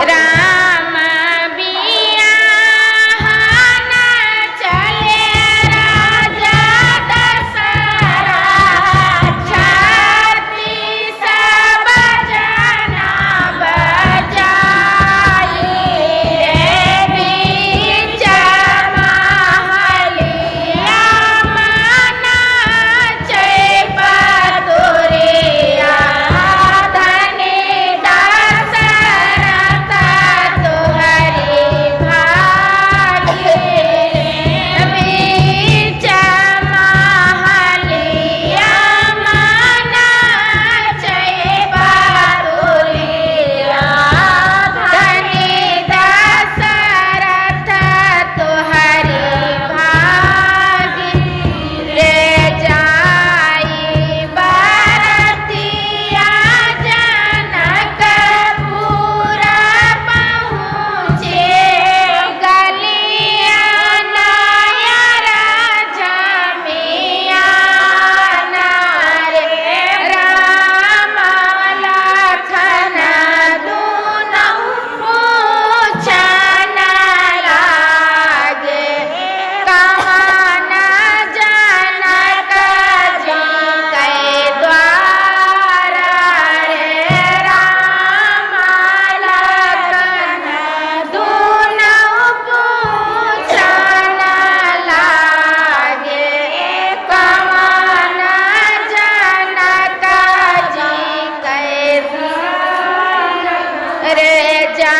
राम बियाहन चले राजा दशरथ छाती सब जना बजाई बीच महलिया मना चैप तुरिया धनी दशरथ तुहरी भागी बीच महलिया मना चैप तुरिया धनी दशरथ तुहरी भागी रे जाई बरतिया जनकपुर पहुँचे गलिया नायर जमिया रे राम लखन दुनऊ पूछन लागे कवन जनक जी कै द्वार रे राम लखन दुनऊ पूछन लागे कवन जनक जी कै रे जा